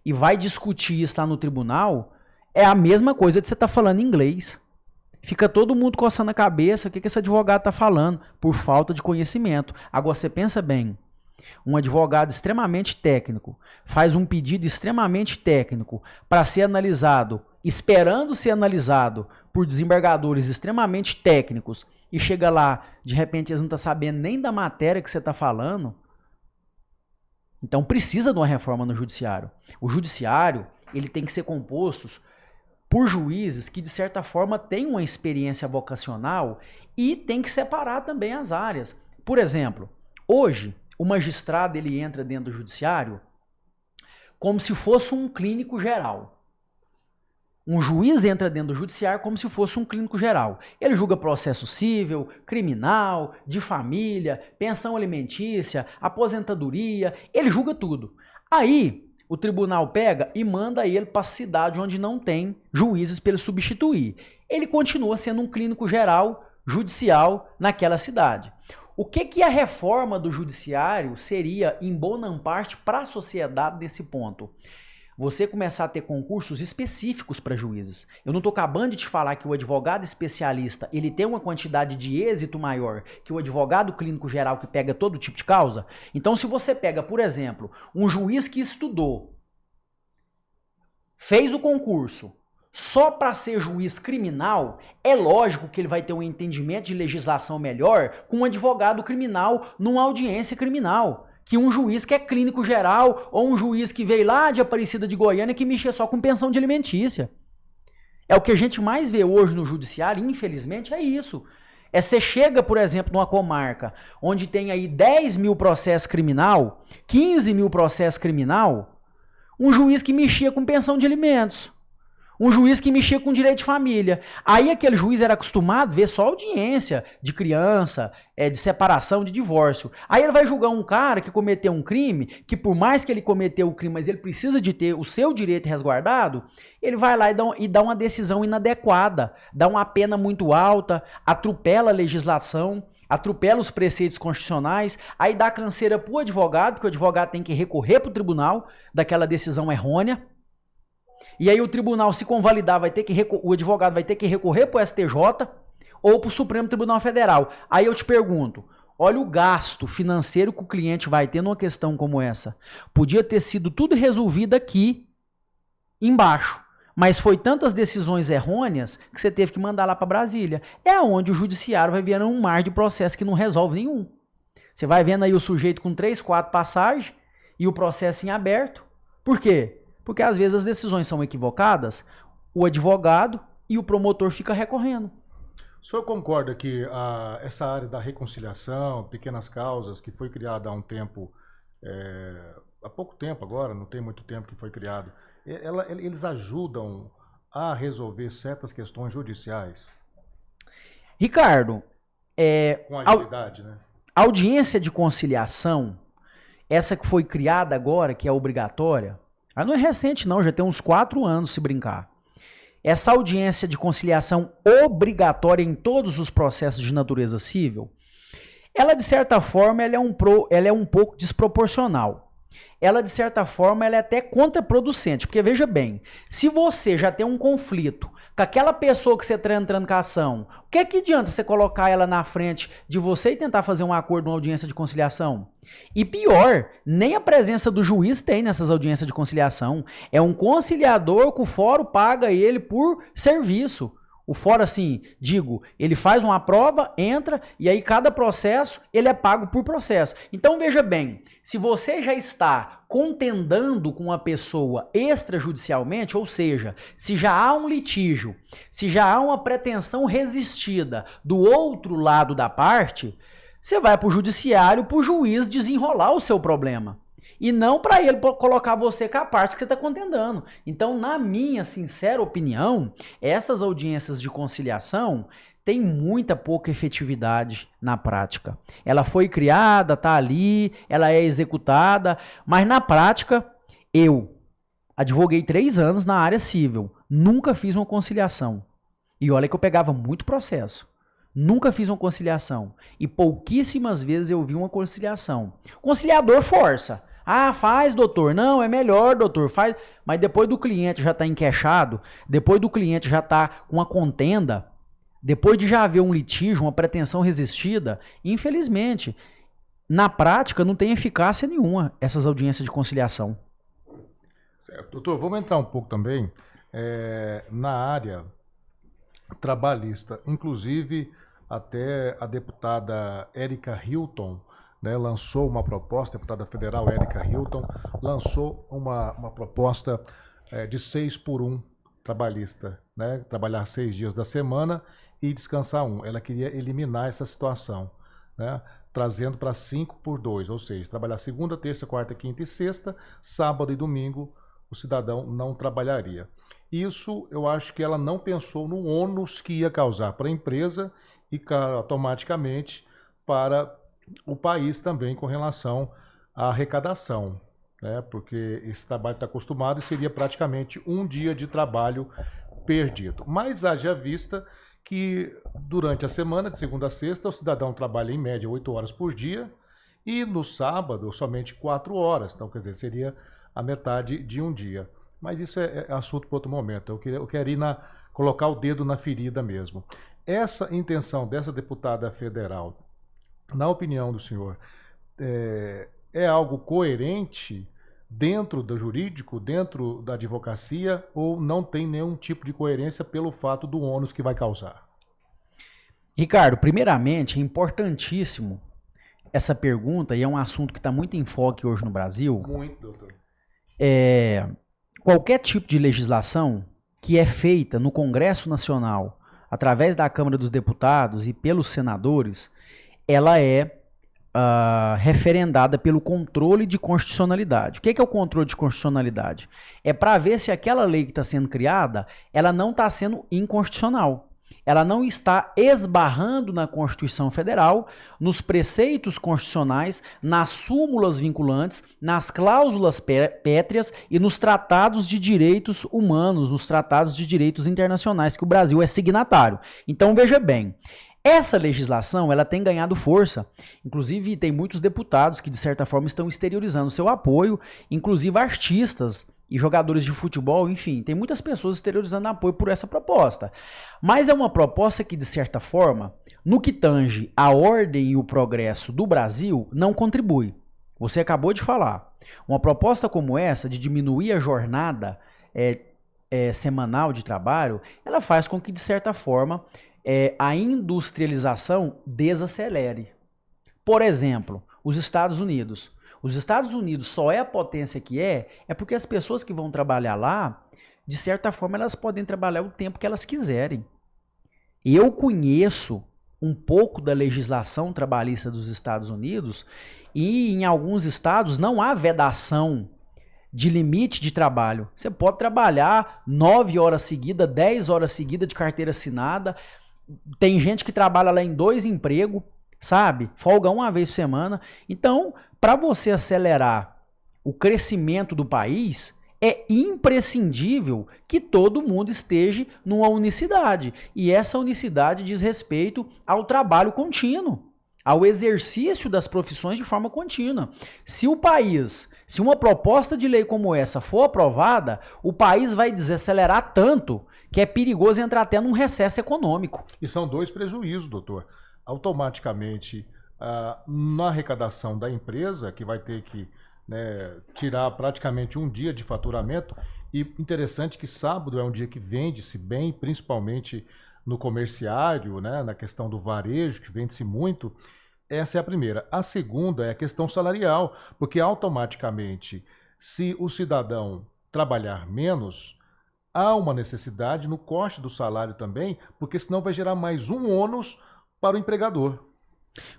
e vai discutir isso lá no tribunal, é a mesma coisa de você estar falando inglês. Fica todo mundo coçando a cabeça, o que esse advogado está falando? Por falta de conhecimento. Agora você pensa bem, um advogado extremamente técnico faz um pedido extremamente técnico para ser analisado, esperando ser analisado por desembargadores extremamente técnicos, e chega lá, de repente eles não estão sabendo nem da matéria que você está falando. Então precisa de uma reforma no judiciário. O judiciário, ele tem que ser composto por juízes que, de certa forma, têm uma experiência vocacional e tem que separar também as áreas. Por exemplo, hoje, o magistrado ele entra dentro do judiciário como se fosse um clínico geral. Um juiz entra dentro do judiciário como se fosse um clínico geral. Ele julga processo civil, criminal, de família, pensão alimentícia, aposentadoria, ele julga tudo. Aí, o tribunal pega e manda ele para a cidade onde não tem juízes para ele substituir. Ele continua sendo um clínico geral, judicial, naquela cidade. O que a reforma do judiciário seria, em boa parte, para a sociedade nesse ponto? Você começar a ter concursos específicos para juízes. Eu não estou acabando de te falar que o advogado especialista ele tem uma quantidade de êxito maior que o advogado clínico geral que pega todo tipo de causa? Então, se você pega, por exemplo, um juiz que estudou, fez o concurso só para ser juiz criminal, é lógico que ele vai ter um entendimento de legislação melhor com um advogado criminal numa audiência criminal, que um juiz que é clínico geral ou um juiz que veio lá de Aparecida de Goiânia que mexe só com pensão de alimentícia. É o que a gente mais vê hoje no judiciário, infelizmente, é isso. Você chega, por exemplo, numa comarca onde tem aí 10 mil processos criminal, 15 mil processos criminal, um juiz que mexia com pensão de alimentos. Um juiz que mexia com direito de família. Aí aquele juiz era acostumado a ver só audiência de criança, de separação, de divórcio. Aí ele vai julgar um cara que cometeu um crime, que por mais que ele cometeu o crime, mas ele precisa de ter o seu direito resguardado, ele vai lá e dá uma decisão inadequada, dá uma pena muito alta, atropela a legislação, atropela os preceitos constitucionais, aí dá canseira pro advogado, porque o advogado tem que recorrer pro tribunal daquela decisão errônea. E aí o tribunal, se convalidar, o advogado vai ter que recorrer para o STJ ou para o Supremo Tribunal Federal. Aí eu te pergunto, olha o gasto financeiro que o cliente vai ter numa questão como essa. Podia ter sido tudo resolvido aqui embaixo, mas foi tantas decisões errôneas que você teve que mandar lá para Brasília. É onde o judiciário vai vendo um mar de processo que não resolve nenhum. Você vai vendo aí o sujeito com 3, 4 passagens e o processo em aberto. Por quê? Porque às vezes as decisões são equivocadas, o advogado e o promotor ficam recorrendo. O senhor concorda que essa área da reconciliação, pequenas causas, que foi criada há um tempo, há pouco tempo agora, não tem muito tempo que foi criado, eles ajudam a resolver certas questões judiciais? Ricardo, com agilidade, né? A audiência de conciliação, essa que foi criada agora, que é obrigatória, ela não é recente não, já tem uns 4 anos se brincar. Essa audiência de conciliação obrigatória em todos os processos de natureza civil, ela de certa forma ela é um pouco desproporcional. Ela de certa forma ela é até contraproducente, porque veja bem, se você já tem um conflito com aquela pessoa que você está entrando com a ação, o que adianta você colocar ela na frente de você e tentar fazer um acordo, uma audiência de conciliação? E pior, nem a presença do juiz tem nessas audiências de conciliação. É um conciliador que o fórum paga ele por serviço. O fórum, assim, ele faz uma prova, entra, e aí cada processo, ele é pago por processo. Então, veja bem, se você já está contendendo com uma pessoa extrajudicialmente, ou seja, se já há um litígio, se já há uma pretensão resistida do outro lado da parte, você vai para o judiciário, para o juiz desenrolar o seu problema. E não para ele colocar você com a parte que você está contendendo. Então, na minha sincera opinião, essas audiências de conciliação têm muita pouca efetividade na prática. Ela foi criada, está ali, ela é executada, mas na prática, eu advoguei 3 anos na área civil, nunca fiz uma conciliação. E olha que eu pegava muito processo. Nunca fiz uma conciliação. E pouquíssimas vezes eu vi uma conciliação. Conciliador força. Ah, faz, doutor. Não, é melhor, doutor. Faz. Mas depois do cliente já está enquexado, depois do cliente já está com uma contenda, depois de já haver um litígio, uma pretensão resistida, infelizmente, na prática não tem eficácia nenhuma essas audiências de conciliação. Certo. Doutor, vamos entrar um pouco também na área trabalhista. Inclusive, até a deputada Érica Hilton, né, lançou uma proposta, a deputada federal Érica Hilton, lançou uma proposta de 6x1 trabalhista, né, trabalhar 6 dias da semana e descansar 1. Ela queria eliminar essa situação, né, trazendo para 5x2, ou seja, trabalhar segunda, terça, quarta, quinta e sexta, sábado e domingo o cidadão não trabalharia. Isso eu acho que ela não pensou no ônus que ia causar para a empresa e automaticamente para o país também com relação à arrecadação, né? Porque esse trabalho está acostumado e seria praticamente um dia de trabalho perdido. Mas haja vista que durante a semana, de segunda a sexta, o cidadão trabalha em média 8 horas por dia e no sábado somente 4 horas. Então, quer dizer, seria a metade de um dia. Mas isso é assunto para outro momento. Eu quero ir colocar o dedo na ferida mesmo. Essa intenção dessa deputada federal, na opinião do senhor, é algo coerente dentro do jurídico, dentro da advocacia, ou não tem nenhum tipo de coerência pelo fato do ônus que vai causar? Ricardo, primeiramente, é importantíssimo essa pergunta, e é um assunto que está muito em foco hoje no Brasil. Muito, doutor. Qualquer tipo de legislação que é feita no Congresso Nacional através da Câmara dos Deputados e pelos senadores, ela é referendada pelo controle de constitucionalidade. O que é o controle de constitucionalidade? É para ver se aquela lei que está sendo criada, ela não está sendo inconstitucional. Ela não está esbarrando na Constituição Federal, nos preceitos constitucionais, nas súmulas vinculantes, nas cláusulas pétreas e nos tratados de direitos humanos, nos tratados de direitos internacionais que o Brasil é signatário. Então, veja bem, essa legislação, ela tem ganhado força, inclusive tem muitos deputados que de certa forma estão exteriorizando seu apoio, inclusive artistas e jogadores de futebol, enfim, tem muitas pessoas exteriorizando apoio por essa proposta. Mas é uma proposta que de certa forma, no que tange a ordem e o progresso do Brasil, não contribui. Você acabou de falar, uma proposta como essa de diminuir a jornada semanal de trabalho, ela faz com que de certa forma a industrialização desacelere. Por exemplo, os Estados Unidos. Os Estados Unidos só é a potência que é porque as pessoas que vão trabalhar lá, de certa forma, elas podem trabalhar o tempo que elas quiserem. Eu conheço um pouco da legislação trabalhista dos Estados Unidos e em alguns estados não há vedação de limite de trabalho. Você pode trabalhar 9 horas seguidas, 10 horas seguidas de carteira assinada. Tem gente que trabalha lá em 2 empregos, sabe? Folga uma vez por semana. Então, para você acelerar o crescimento do país, é imprescindível que todo mundo esteja numa unicidade. E essa unicidade diz respeito ao trabalho contínuo, ao exercício das profissões de forma contínua. Se uma proposta de lei como essa for aprovada, o país vai desacelerar tanto que é perigoso entrar até num recesso econômico. E são 2 prejuízos, doutor. Automaticamente, na arrecadação da empresa, que vai ter que tirar praticamente um dia de faturamento, e interessante que sábado é um dia que vende-se bem, principalmente no comerciário, na questão do varejo, que vende-se muito. Essa é a primeira. A segunda é a questão salarial, porque automaticamente, se o cidadão trabalhar menos, há uma necessidade no corte do salário também, porque senão vai gerar mais um ônus para o empregador.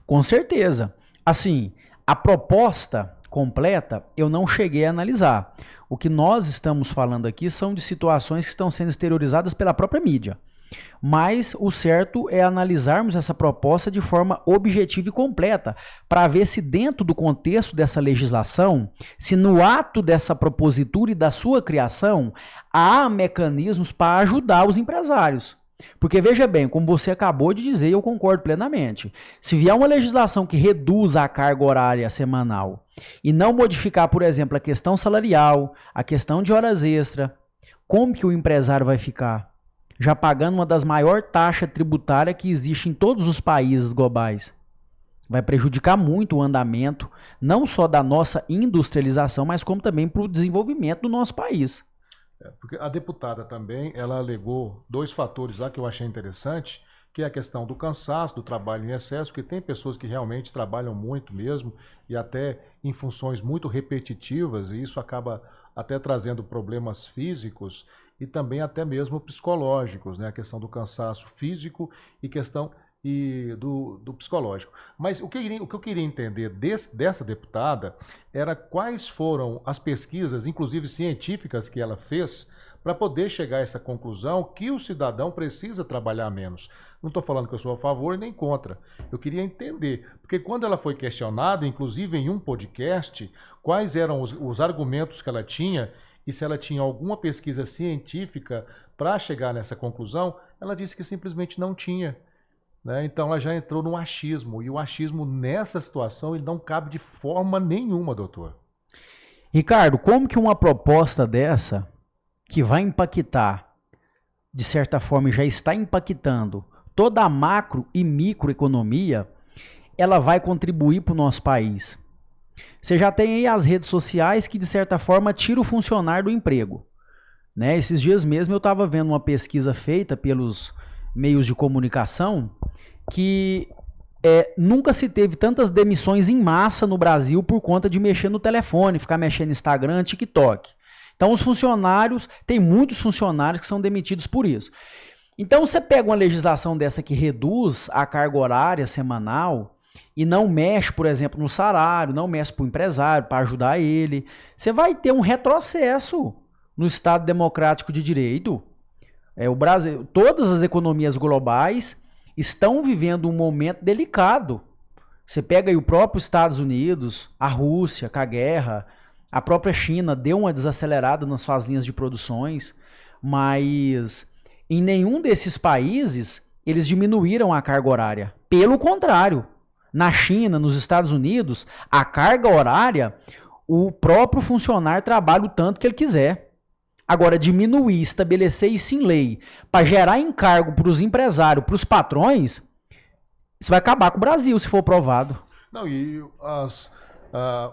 Com certeza. Assim, a proposta completa eu não cheguei a analisar. O que nós estamos falando aqui são de situações que estão sendo exteriorizadas pela própria mídia. Mas o certo é analisarmos essa proposta de forma objetiva e completa, para ver se dentro do contexto dessa legislação, se no ato dessa propositura e da sua criação, há mecanismos para ajudar os empresários. Porque veja bem, como você acabou de dizer, e eu concordo plenamente, se vier uma legislação que reduza a carga horária semanal e não modificar, por exemplo, a questão salarial, a questão de horas extras, como que o empresário vai ficar? Já pagando uma das maiores taxas tributárias que existe em todos os países globais. Vai prejudicar muito o andamento, não só da nossa industrialização, mas como também para o desenvolvimento do nosso país. Porque a deputada também, ela alegou 2 fatores lá que eu achei interessante, que é a questão do cansaço, do trabalho em excesso, porque tem pessoas que realmente trabalham muito mesmo, e até em funções muito repetitivas, e isso acaba até trazendo problemas físicos e também até mesmo psicológicos, a questão do cansaço físico e questão do psicológico. Mas o que eu queria entender dessa deputada era quais foram as pesquisas, inclusive científicas, que ela fez para poder chegar a essa conclusão que o cidadão precisa trabalhar menos. Não estou falando que eu sou a favor nem contra. Eu queria entender, porque quando ela foi questionada, inclusive em um podcast, quais eram os argumentos que ela tinha e se ela tinha alguma pesquisa científica para chegar nessa conclusão, ela disse que simplesmente não tinha. Então ela já entrou no achismo, e o achismo nessa situação ele não cabe de forma nenhuma, doutor. Ricardo, como que uma proposta dessa, que vai impactar, de certa forma já está impactando toda a macro e microeconomia, ela vai contribuir para o nosso país? Você já tem aí as redes sociais que de certa forma tiram o funcionário do emprego. Esses dias mesmo eu estava vendo uma pesquisa feita pelos meios de comunicação que nunca se teve tantas demissões em massa no Brasil por conta de mexer no telefone, ficar mexendo no Instagram, TikTok. Então os funcionários, tem muitos funcionários que são demitidos por isso. Então você pega uma legislação dessa que reduz a carga horária semanal e não mexe, por exemplo, no salário, não mexe para o empresário, para ajudar ele, você vai ter um retrocesso no Estado democrático de direito. O Brasil, todas as economias globais estão vivendo um momento delicado. Você pega aí o próprio Estados Unidos, a Rússia, com a guerra, a própria China deu uma desacelerada nas suas linhas de produções, mas em nenhum desses países eles diminuíram a carga horária. Pelo contrário, na China, nos Estados Unidos, a carga horária, o próprio funcionário trabalha o tanto que ele quiser. Agora, diminuir, estabelecer isso em lei, para gerar encargo para os empresários, para os patrões, isso vai acabar com o Brasil, se for aprovado. Não, e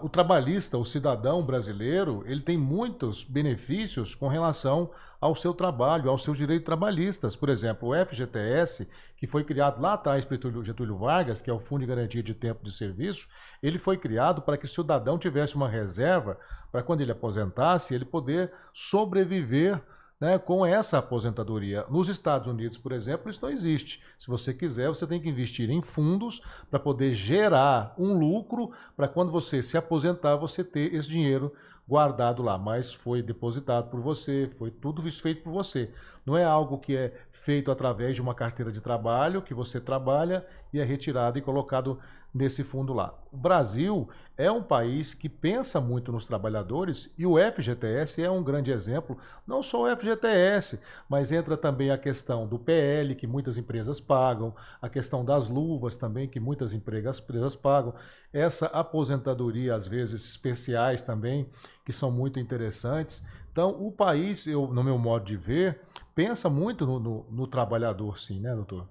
o trabalhista, o cidadão brasileiro, ele tem muitos benefícios com relação ao seu trabalho, aos seus direitos trabalhistas. Por exemplo, o FGTS, que foi criado lá atrás pelo Getúlio Vargas, que é o Fundo de Garantia de Tempo de Serviço, ele foi criado para que o cidadão tivesse uma reserva para quando ele aposentasse, ele poder sobreviver, né, com essa aposentadoria. Nos Estados Unidos, por exemplo, isso não existe. Se você quiser, você tem que investir em fundos para poder gerar um lucro para quando você se aposentar, você ter esse dinheiro guardado lá. Mas foi depositado por você, foi tudo isso feito por você. Não é algo que é feito através de uma carteira de trabalho, que você trabalha e é retirado e colocado nesse fundo lá. O Brasil é um país que pensa muito nos trabalhadores e o FGTS é um grande exemplo, não só o FGTS, mas entra também a questão do PL, que muitas empresas pagam, a questão das luvas também, que muitas empresas pagam, essa aposentadoria, às vezes, especiais também, que são muito interessantes. Então, o país, no meu modo de ver, pensa muito no trabalhador, sim, né, doutor?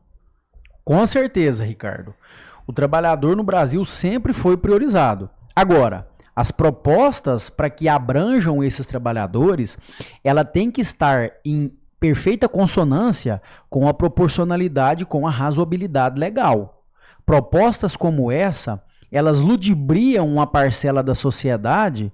Com certeza, Ricardo. O trabalhador no Brasil sempre foi priorizado. Agora, as propostas para que abranjam esses trabalhadores, ela tem que estar em perfeita consonância com a proporcionalidade, com a razoabilidade legal. Propostas como essa, elas ludibriam uma parcela da sociedade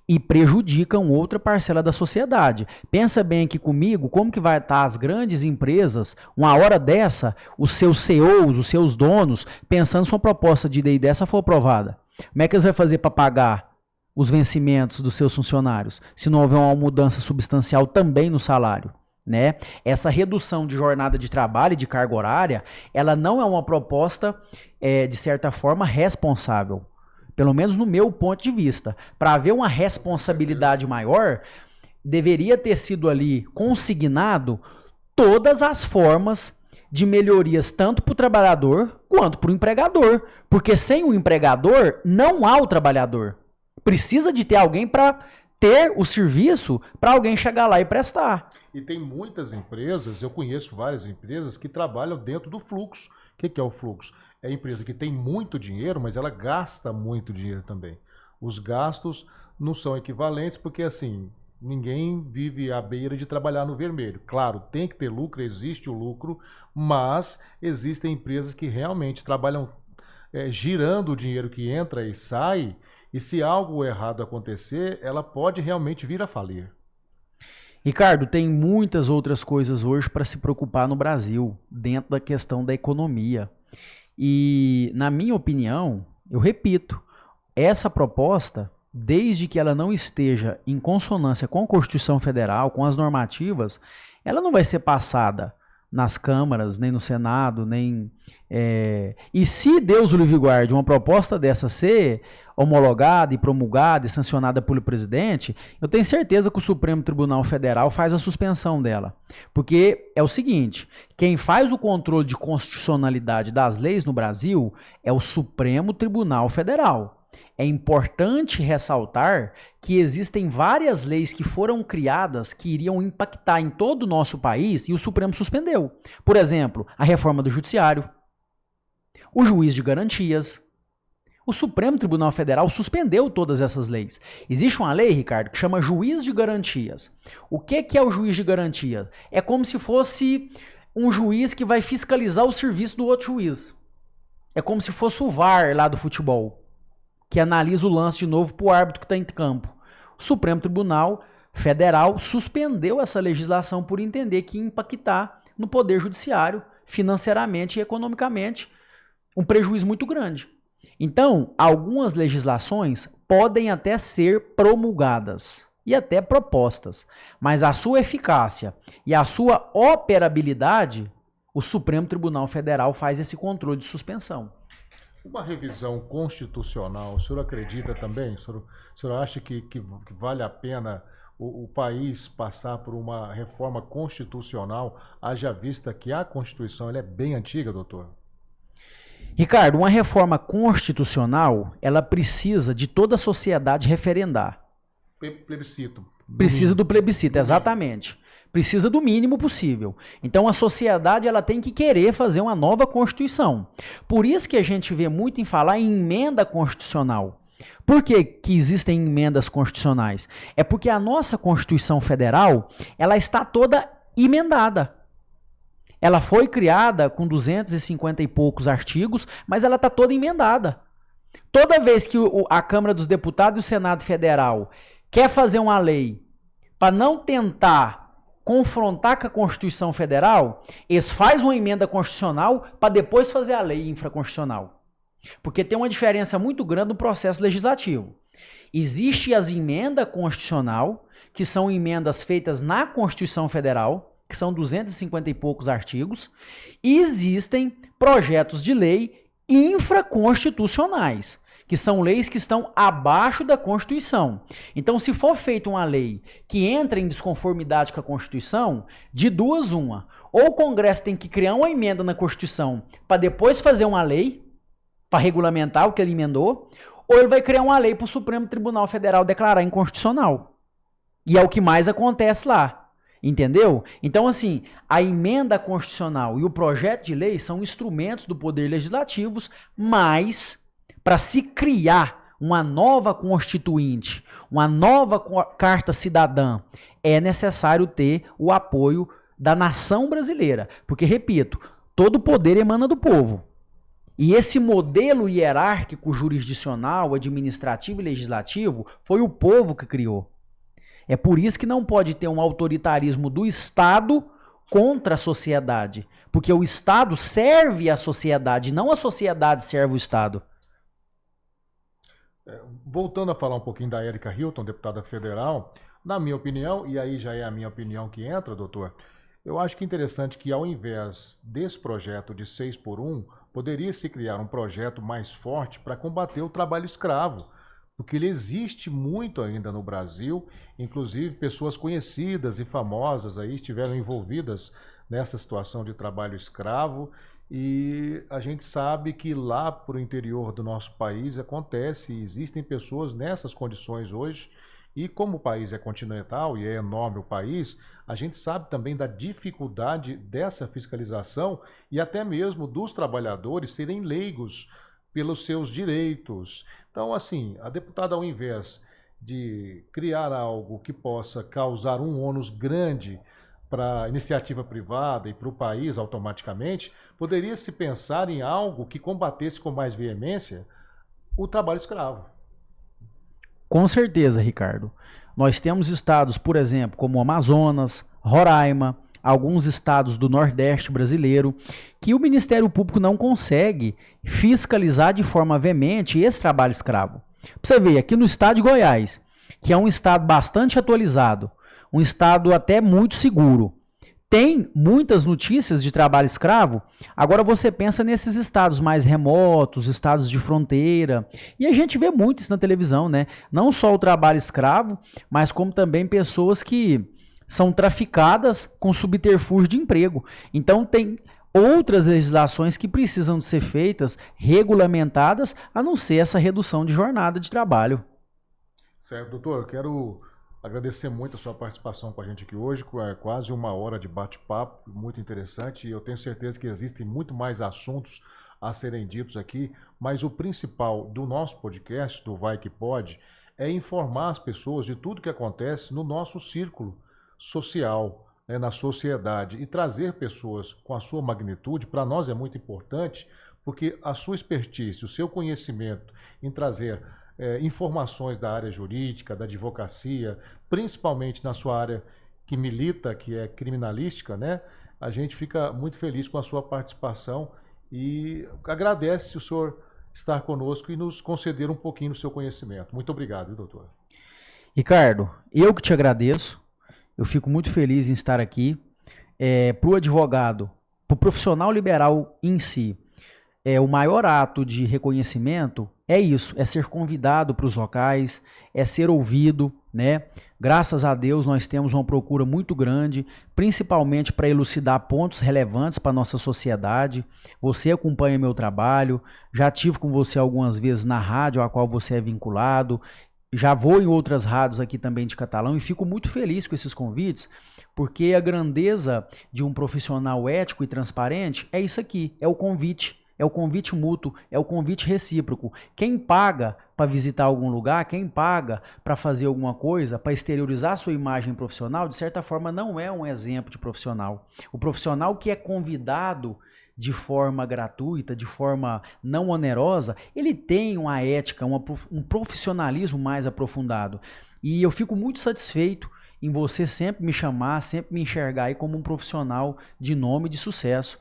e prejudicam outra parcela da sociedade. Pensa bem aqui comigo, como que vai estar as grandes empresas, uma hora dessa, os seus CEOs, os seus donos, pensando se uma proposta de lei dessa for aprovada. Como é que eles vão fazer para pagar os vencimentos dos seus funcionários, se não houver uma mudança substancial também no salário? Né? Essa redução de jornada de trabalho e de carga horária, ela não é uma proposta, de certa forma, responsável. Pelo menos no meu ponto de vista. Para haver uma responsabilidade maior, deveria ter sido ali consignado todas as formas de melhorias, tanto para o trabalhador quanto para o empregador. Porque sem o empregador, não há o trabalhador. Precisa de ter alguém para ter o serviço para alguém chegar lá e prestar. E tem muitas empresas, eu conheço várias empresas que trabalham dentro do fluxo. O que é o fluxo? É a empresa que tem muito dinheiro, mas ela gasta muito dinheiro também. Os gastos não são equivalentes porque, assim, ninguém vive à beira de trabalhar no vermelho. Claro, tem que ter lucro, existe o lucro, mas existem empresas que realmente trabalham girando o dinheiro que entra e sai, e se algo errado acontecer, ela pode realmente vir a falir. Ricardo, tem muitas outras coisas hoje para se preocupar no Brasil, dentro da questão da economia. E, na minha opinião, eu repito, essa proposta, desde que ela não esteja em consonância com a Constituição Federal, com as normativas, ela não vai ser passada nas câmaras, nem no Senado, nem... E se Deus o livre guarde uma proposta dessa ser homologada e promulgada e sancionada pelo presidente, eu tenho certeza que o Supremo Tribunal Federal faz a suspensão dela. Porque é o seguinte, quem faz o controle de constitucionalidade das leis no Brasil é o Supremo Tribunal Federal. É importante ressaltar que existem várias leis que foram criadas que iriam impactar em todo o nosso país e o Supremo suspendeu. Por exemplo, a reforma do Judiciário, o juiz de garantias. O Supremo Tribunal Federal suspendeu todas essas leis. Existe uma lei, Ricardo, que chama juiz de garantias. O que é o juiz de garantia? É como se fosse um juiz que vai fiscalizar o serviço do outro juiz. É como se fosse o VAR lá do futebol, que analisa o lance de novo para o árbitro que está em campo. O Supremo Tribunal Federal suspendeu essa legislação por entender que ia impactar no Poder Judiciário, financeiramente e economicamente, um prejuízo muito grande. Então, algumas legislações podem até ser promulgadas e até propostas, mas a sua eficácia e a sua operabilidade, o Supremo Tribunal Federal faz esse controle de suspensão. Uma revisão constitucional, o senhor acredita também? O senhor acha que vale a pena o país passar por uma reforma constitucional, haja vista que a Constituição ela é bem antiga, doutor? Ricardo, uma reforma constitucional, ela precisa de toda a sociedade referendar. Plebiscito. Precisa do plebiscito, exatamente. Precisa do mínimo possível. Então a sociedade ela tem que querer fazer uma nova Constituição. Por isso que a gente vê muito em falar em emenda constitucional. Por que existem emendas constitucionais? É porque a nossa Constituição Federal ela está toda emendada. Ela foi criada com 250 e poucos artigos, mas ela está toda emendada. Toda vez que a Câmara dos Deputados e o Senado Federal quer fazer uma lei para não tentar confrontar com a Constituição Federal, eles fazem uma emenda constitucional para depois fazer a lei infraconstitucional. Porque tem uma diferença muito grande no processo legislativo. Existe as emendas constitucional, que são emendas feitas na Constituição Federal, que são 250 e poucos artigos, e existem projetos de lei infraconstitucionais, que são leis que estão abaixo da Constituição. Então, se for feita uma lei que entra em desconformidade com a Constituição, de duas uma. Ou o Congresso tem que criar uma emenda na Constituição para depois fazer uma lei, para regulamentar o que ele emendou, ou ele vai criar uma lei para o Supremo Tribunal Federal declarar inconstitucional. E é o que mais acontece lá. Entendeu? Então, assim, a emenda constitucional e o projeto de lei são instrumentos do Poder Legislativo, mas para se criar uma nova Constituinte, uma nova Carta Cidadã, é necessário ter o apoio da nação brasileira. Porque, repito, todo poder emana do povo. E esse modelo hierárquico jurisdicional, administrativo e legislativo foi o povo que criou. É por isso que não pode ter um autoritarismo do Estado contra a sociedade. Porque o Estado serve a sociedade, não a sociedade serve o Estado. Voltando a falar um pouquinho da Érica Hilton, deputada federal, na minha opinião, e aí já é a minha opinião que entra, doutor, eu acho que é interessante que ao invés desse projeto de 6 por 1, poderia se criar um projeto mais forte para combater o trabalho escravo. Porque ele existe muito ainda no Brasil, inclusive pessoas conhecidas e famosas aí estiveram envolvidas nessa situação de trabalho escravo, e a gente sabe que lá para o interior do nosso país acontece, existem pessoas nessas condições hoje, e como o país é continental e é enorme o país, a gente sabe também da dificuldade dessa fiscalização e até mesmo dos trabalhadores serem leigos pelos seus direitos. Então, assim, a deputada, ao invés de criar algo que possa causar um ônus grande para a iniciativa privada e para o país automaticamente, poderia se pensar em algo que combatesse com mais veemência o trabalho escravo. Com certeza, Ricardo. Nós temos estados, por exemplo, como Amazonas, Roraima, alguns estados do Nordeste brasileiro, que o Ministério Público não consegue fiscalizar de forma veemente esse trabalho escravo. Pra você ver, aqui no estado de Goiás, que é um estado bastante atualizado, um estado até muito seguro, tem muitas notícias de trabalho escravo. Agora você pensa nesses estados mais remotos, estados de fronteira, e a gente vê muito isso na televisão, né? Não só o trabalho escravo, mas como também pessoas que são traficadas com subterfúgio de emprego. Então tem outras legislações que precisam de ser feitas, regulamentadas, a não ser essa redução de jornada de trabalho. Certo, doutor, eu quero agradecer muito a sua participação com a gente aqui hoje, quase uma hora de bate-papo, muito interessante, e eu tenho certeza que existem muito mais assuntos a serem ditos aqui, mas o principal do nosso podcast, do Vai Que Pode, é informar as pessoas de tudo que acontece no nosso círculo social, né, na sociedade, e trazer pessoas com a sua magnitude, para nós é muito importante, porque a sua expertise, o seu conhecimento em trazer informações da área jurídica, da advocacia, principalmente na sua área que milita, que é criminalística, né? A gente fica muito feliz com a sua participação e agradece o senhor estar conosco e nos conceder um pouquinho do seu conhecimento. Muito obrigado, viu, doutor? Ricardo, eu que te agradeço. Eu fico muito feliz em estar aqui. Para o advogado, para o profissional liberal em si, o maior ato de reconhecimento é isso, é ser convidado para os locais, é ser ouvido, né? Graças a Deus nós temos uma procura muito grande, principalmente para elucidar pontos relevantes para a nossa sociedade. Você acompanha meu trabalho, já tive com você algumas vezes na rádio a qual você é vinculado, já vou em outras rádios aqui também de Catalão e fico muito feliz com esses convites, porque a grandeza de um profissional ético e transparente é isso aqui, é o convite mútuo, é o convite recíproco. Quem paga para visitar algum lugar, quem paga para fazer alguma coisa, para exteriorizar sua imagem profissional, de certa forma não é um exemplo de profissional. O profissional que é convidado de forma gratuita, de forma não onerosa, ele tem uma ética, um profissionalismo mais aprofundado. E eu fico muito satisfeito em você sempre me chamar, sempre me enxergar aí como um profissional de nome e de sucesso.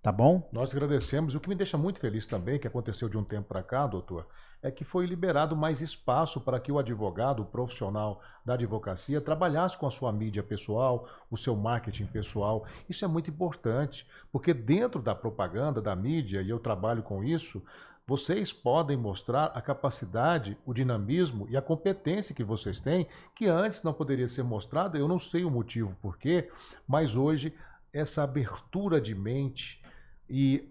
Tá bom? Nós agradecemos. E o que me deixa muito feliz também, que aconteceu de um tempo para cá, doutor, é que foi liberado mais espaço para que o advogado, o profissional da advocacia, trabalhasse com a sua mídia pessoal, o seu marketing pessoal. Isso é muito importante, porque dentro da propaganda, da mídia, e eu trabalho com isso, vocês podem mostrar a capacidade, o dinamismo e a competência que vocês têm, que antes não poderia ser mostrada. Eu não sei o motivo por quê, mas hoje essa abertura de mente e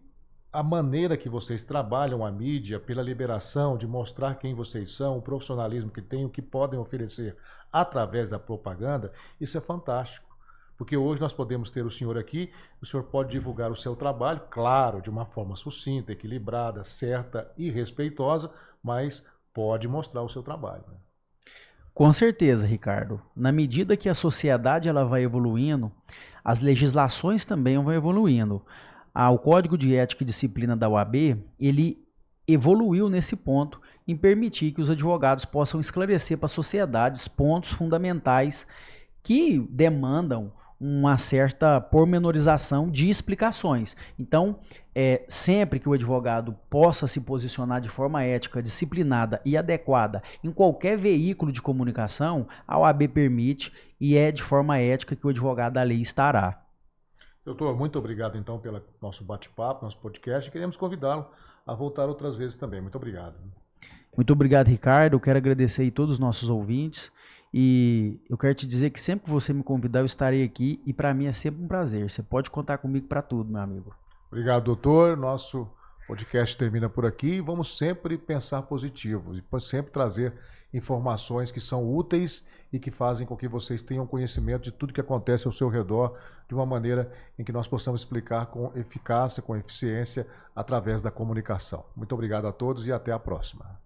a maneira que vocês trabalham a mídia pela liberação de mostrar quem vocês são, o profissionalismo que têm, o que podem oferecer através da propaganda, isso é fantástico. Porque hoje nós podemos ter o senhor aqui, o senhor pode divulgar o seu trabalho, claro, de uma forma sucinta, equilibrada, certa e respeitosa, mas pode mostrar o seu trabalho. Né? Com certeza, Ricardo. Na medida que a sociedade ela vai evoluindo, as legislações também vão evoluindo. O Código de Ética e Disciplina da OAB, ele evoluiu nesse ponto em permitir que os advogados possam esclarecer para a sociedade pontos fundamentais que demandam uma certa pormenorização de explicações. Então, sempre que o advogado possa se posicionar de forma ética, disciplinada e adequada em qualquer veículo de comunicação, a OAB permite e é de forma ética que o advogado da lei estará. Doutor, muito obrigado então pelo nosso bate-papo, nosso podcast. Queremos convidá-lo a voltar outras vezes também. Muito obrigado. Muito obrigado, Ricardo. Eu quero agradecer aí todos os nossos ouvintes e eu quero te dizer que sempre que você me convidar eu estarei aqui e para mim é sempre um prazer. Você pode contar comigo para tudo, meu amigo. Obrigado, doutor. Nosso podcast termina por aqui. Vamos sempre pensar positivo e sempre trazer informações que são úteis e que fazem com que vocês tenham conhecimento de tudo que acontece ao seu redor de uma maneira em que nós possamos explicar com eficácia, com eficiência, através da comunicação. Muito obrigado a todos e até a próxima.